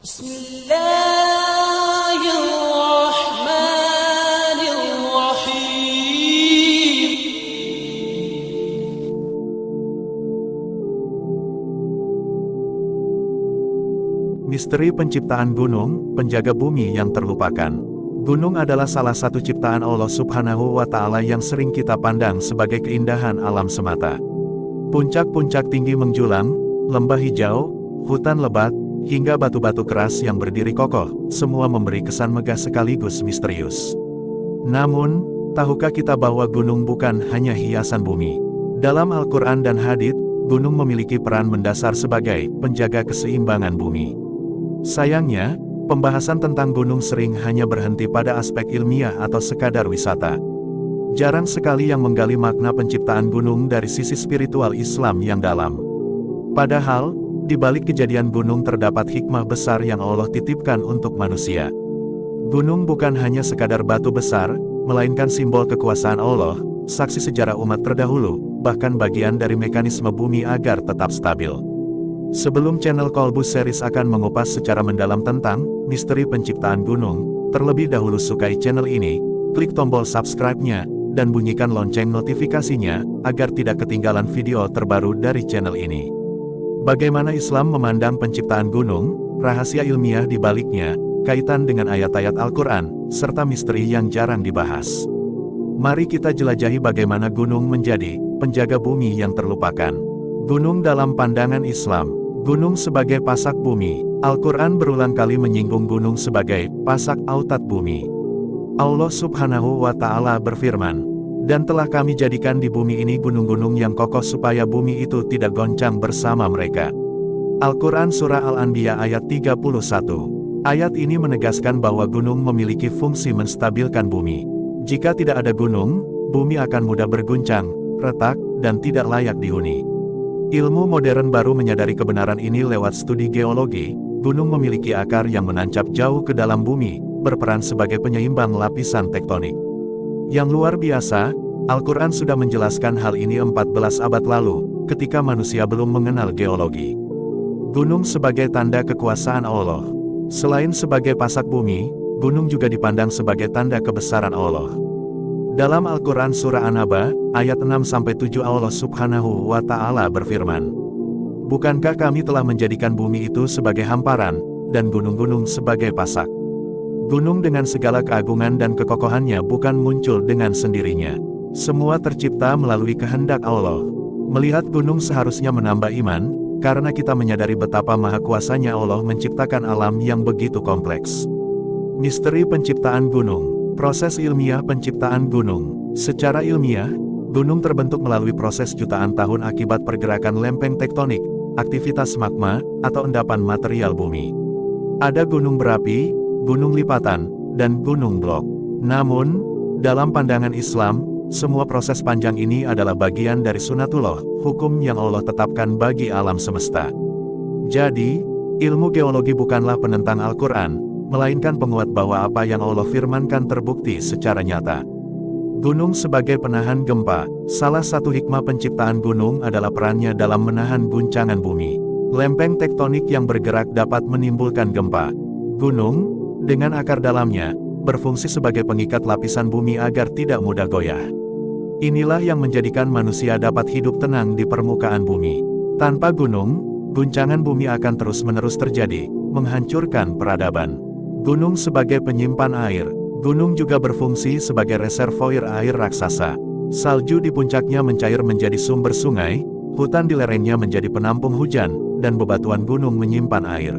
Bismillahirrahmanirrahim. Misteri penciptaan gunung, penjaga bumi yang terlupakan. Gunung adalah salah satu ciptaan Allah Subhanahu wa Ta'ala yang sering kita pandang sebagai keindahan alam semata. Puncak-puncak tinggi menjulang, lembah hijau, hutan lebat, hingga batu-batu keras yang berdiri kokoh, semua memberi kesan megah sekaligus misterius. Namun, tahukah kita bahwa gunung bukan hanya hiasan bumi? Dalam Al-Quran dan Hadits, gunung memiliki peran mendasar sebagai penjaga keseimbangan bumi. Sayangnya, pembahasan tentang gunung sering hanya berhenti pada aspek ilmiah atau sekadar wisata. Jarang sekali yang menggali makna penciptaan gunung dari sisi spiritual Islam yang dalam. Padahal, di balik kejadian gunung terdapat hikmah besar yang Allah titipkan untuk manusia. Gunung bukan hanya sekadar batu besar, melainkan simbol kekuasaan Allah, saksi sejarah umat terdahulu, bahkan bagian dari mekanisme bumi agar tetap stabil. Sebelum channel Kolbus Series akan mengupas secara mendalam tentang misteri penciptaan gunung, terlebih dahulu sukai channel ini, klik tombol subscribe-nya, dan bunyikan lonceng notifikasinya, agar tidak ketinggalan video terbaru dari channel ini. Bagaimana Islam memandang penciptaan gunung, rahasia ilmiah di baliknya, kaitan dengan ayat-ayat Al-Quran, serta misteri yang jarang dibahas. Mari kita jelajahi bagaimana gunung menjadi penjaga bumi yang terlupakan. Gunung dalam pandangan Islam. Gunung sebagai pasak bumi. Al-Quran berulang kali menyinggung gunung sebagai pasak autat bumi. Allah Subhanahu wa Ta'ala berfirman, "Dan telah kami jadikan di bumi ini gunung-gunung yang kokoh supaya bumi itu tidak goncang bersama mereka." Al-Quran Surah Al-Anbiya ayat 31. Ayat ini menegaskan bahwa gunung memiliki fungsi menstabilkan bumi. Jika tidak ada gunung, bumi akan mudah berguncang, retak, dan tidak layak dihuni. Ilmu modern baru menyadari kebenaran ini lewat studi geologi. Gunung memiliki akar yang menancap jauh ke dalam bumi, berperan sebagai penyeimbang lapisan tektonik. Yang luar biasa, Al-Quran sudah menjelaskan hal ini 14 abad lalu, ketika manusia belum mengenal geologi. Gunung sebagai tanda kekuasaan Allah. Selain sebagai pasak bumi, gunung juga dipandang sebagai tanda kebesaran Allah. Dalam Al-Quran Surah An-Naba, ayat 6-7 Allah Subhanahu wa Ta'ala berfirman, "Bukankah kami telah menjadikan bumi itu sebagai hamparan, dan gunung-gunung sebagai pasak?" Gunung dengan segala keagungan dan kekokohannya bukan muncul dengan sendirinya. Semua tercipta melalui kehendak Allah. Melihat gunung seharusnya menambah iman, karena kita menyadari betapa maha kuasanya Allah menciptakan alam yang begitu kompleks. Misteri penciptaan gunung. Proses ilmiah penciptaan gunung. Secara ilmiah, gunung terbentuk melalui proses jutaan tahun akibat pergerakan lempeng tektonik, aktivitas magma, atau endapan material bumi. Ada gunung berapi, gunung lipatan, dan gunung blok. Namun, dalam pandangan Islam, semua proses panjang ini adalah bagian dari sunatullah, hukum yang Allah tetapkan bagi alam semesta. Jadi, ilmu geologi bukanlah penentang Al-Quran, melainkan penguat bahwa apa yang Allah firmankan terbukti secara nyata. Gunung sebagai penahan gempa. Salah satu hikmah penciptaan gunung adalah perannya dalam menahan guncangan bumi. Lempeng tektonik yang bergerak dapat menimbulkan gempa. Gunung, dengan akar dalamnya, berfungsi sebagai pengikat lapisan bumi agar tidak mudah goyah. Inilah yang menjadikan manusia dapat hidup tenang di permukaan bumi. Tanpa gunung, guncangan bumi akan terus-menerus terjadi, menghancurkan peradaban. Gunung sebagai penyimpan air. Gunung juga berfungsi sebagai reservoir air raksasa. Salju di puncaknya mencair menjadi sumber sungai, hutan di lerengnya menjadi penampung hujan, dan bebatuan gunung menyimpan air.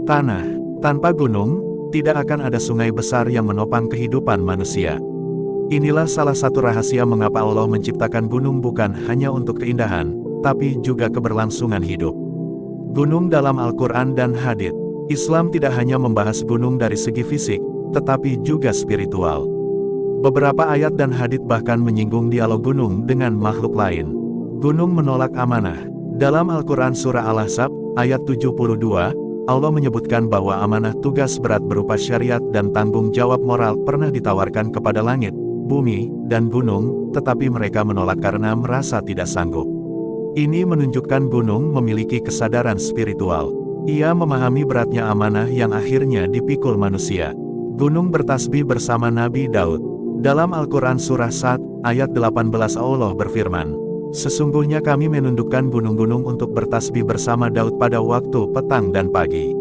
Tanah. Tanpa gunung, tidak akan ada sungai besar yang menopang kehidupan manusia. Inilah salah satu rahasia mengapa Allah menciptakan gunung bukan hanya untuk keindahan, tapi juga keberlangsungan hidup. Gunung dalam Al-Quran dan Hadits. Islam tidak hanya membahas gunung dari segi fisik, tetapi juga spiritual. Beberapa ayat dan hadits bahkan menyinggung dialog gunung dengan makhluk lain. Gunung menolak amanah. Dalam Al-Quran Surah Al-Ahzab, ayat 72, Allah menyebutkan bahwa amanah tugas berat berupa syariat dan tanggung jawab moral pernah ditawarkan kepada langit, bumi, dan gunung, tetapi mereka menolak karena merasa tidak sanggup. Ini menunjukkan gunung memiliki kesadaran spiritual. Ia memahami beratnya amanah yang akhirnya dipikul manusia. Gunung bertasbih bersama Nabi Daud. Dalam Al-Quran Surah Sad, ayat 18 Allah berfirman, "Sesungguhnya kami menundukkan gunung-gunung untuk bertasbih bersama Daud pada waktu petang dan pagi."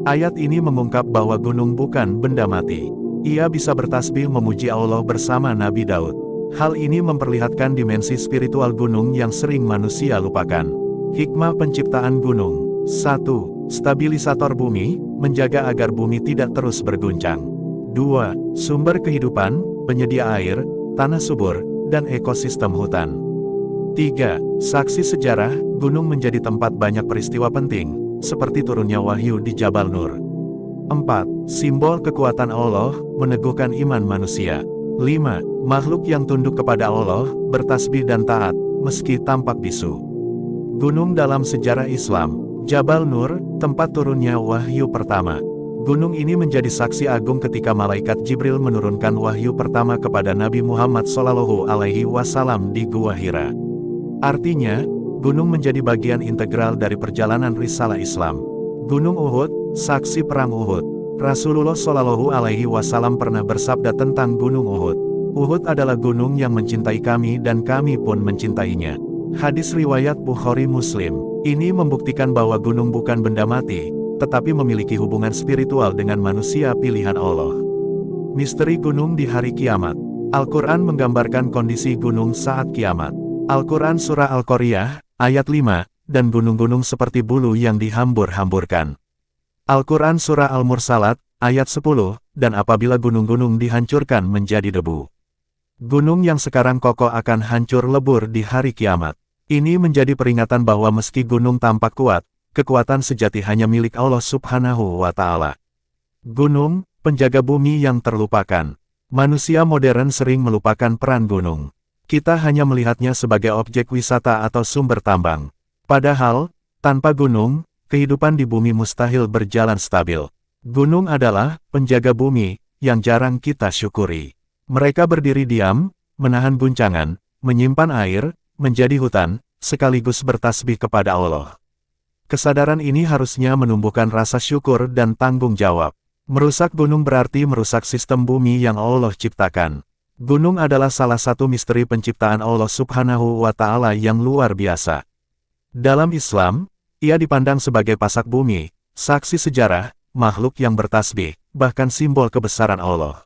Ayat ini mengungkap bahwa gunung bukan benda mati. Ia bisa bertasbih memuji Allah bersama Nabi Daud. Hal ini memperlihatkan dimensi spiritual gunung yang sering manusia lupakan. Hikmah penciptaan gunung. 1. Stabilisator bumi, menjaga agar bumi tidak terus berguncang. 2. Sumber kehidupan, penyedia air, tanah subur, dan ekosistem hutan. 3. Saksi sejarah, gunung menjadi tempat banyak peristiwa penting, seperti turunnya wahyu di Jabal Nur. 4. Simbol kekuatan Allah, meneguhkan iman manusia. 5. Makhluk yang tunduk kepada Allah, bertasbih dan taat, meski tampak bisu. Gunung dalam sejarah Islam. Jabal Nur, tempat turunnya wahyu pertama. Gunung ini menjadi saksi agung ketika malaikat Jibril menurunkan wahyu pertama kepada Nabi Muhammad SAW di Gua Hira. Artinya, gunung menjadi bagian integral dari perjalanan risalah Islam. Gunung Uhud, saksi perang Uhud. Rasulullah SAW pernah bersabda tentang Gunung Uhud. Uhud adalah gunung yang mencintai kami dan kami pun mencintainya. Hadis riwayat Bukhari Muslim. Ini membuktikan bahwa gunung bukan benda mati, tetapi memiliki hubungan spiritual dengan manusia pilihan Allah. Misteri gunung di hari kiamat. Al-Quran menggambarkan kondisi gunung saat kiamat. Al-Quran Surah Al-Qoriyah, ayat 5, dan gunung-gunung seperti bulu yang dihambur-hamburkan. Al-Quran Surah Al-Mursalat, ayat 10, dan apabila gunung-gunung dihancurkan menjadi debu. Gunung yang sekarang kokoh akan hancur lebur di hari kiamat. Ini menjadi peringatan bahwa meski gunung tampak kuat, kekuatan sejati hanya milik Allah Subhanahu wa Ta'ala. Gunung, penjaga bumi yang terlupakan. Manusia modern sering melupakan peran gunung. Kita hanya melihatnya sebagai objek wisata atau sumber tambang. Padahal, tanpa gunung, kehidupan di bumi mustahil berjalan stabil. Gunung adalah penjaga bumi yang jarang kita syukuri. Mereka berdiri diam, menahan guncangan, menyimpan air, menjadi hutan, sekaligus bertasbih kepada Allah. Kesadaran ini harusnya menumbuhkan rasa syukur dan tanggung jawab. Merusak gunung berarti merusak sistem bumi yang Allah ciptakan. Gunung adalah salah satu misteri penciptaan Allah Subhanahu wa Ta'ala yang luar biasa. Dalam Islam, ia dipandang sebagai pasak bumi, saksi sejarah, makhluk yang bertasbih, bahkan simbol kebesaran Allah.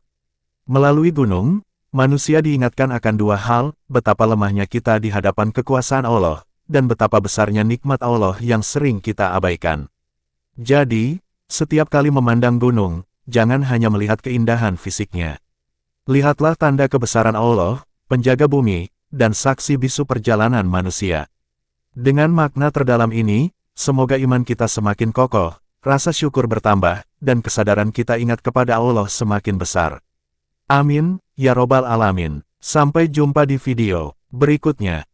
Melalui gunung, manusia diingatkan akan dua hal, betapa lemahnya kita di hadapan kekuasaan Allah, dan betapa besarnya nikmat Allah yang sering kita abaikan. Jadi, setiap kali memandang gunung, jangan hanya melihat keindahan fisiknya. Lihatlah tanda kebesaran Allah, penjaga bumi, dan saksi bisu perjalanan manusia. Dengan makna terdalam ini, semoga iman kita semakin kokoh, rasa syukur bertambah, dan kesadaran kita ingat kepada Allah semakin besar. Amin, ya Robbal Alamin. Sampai jumpa di video berikutnya.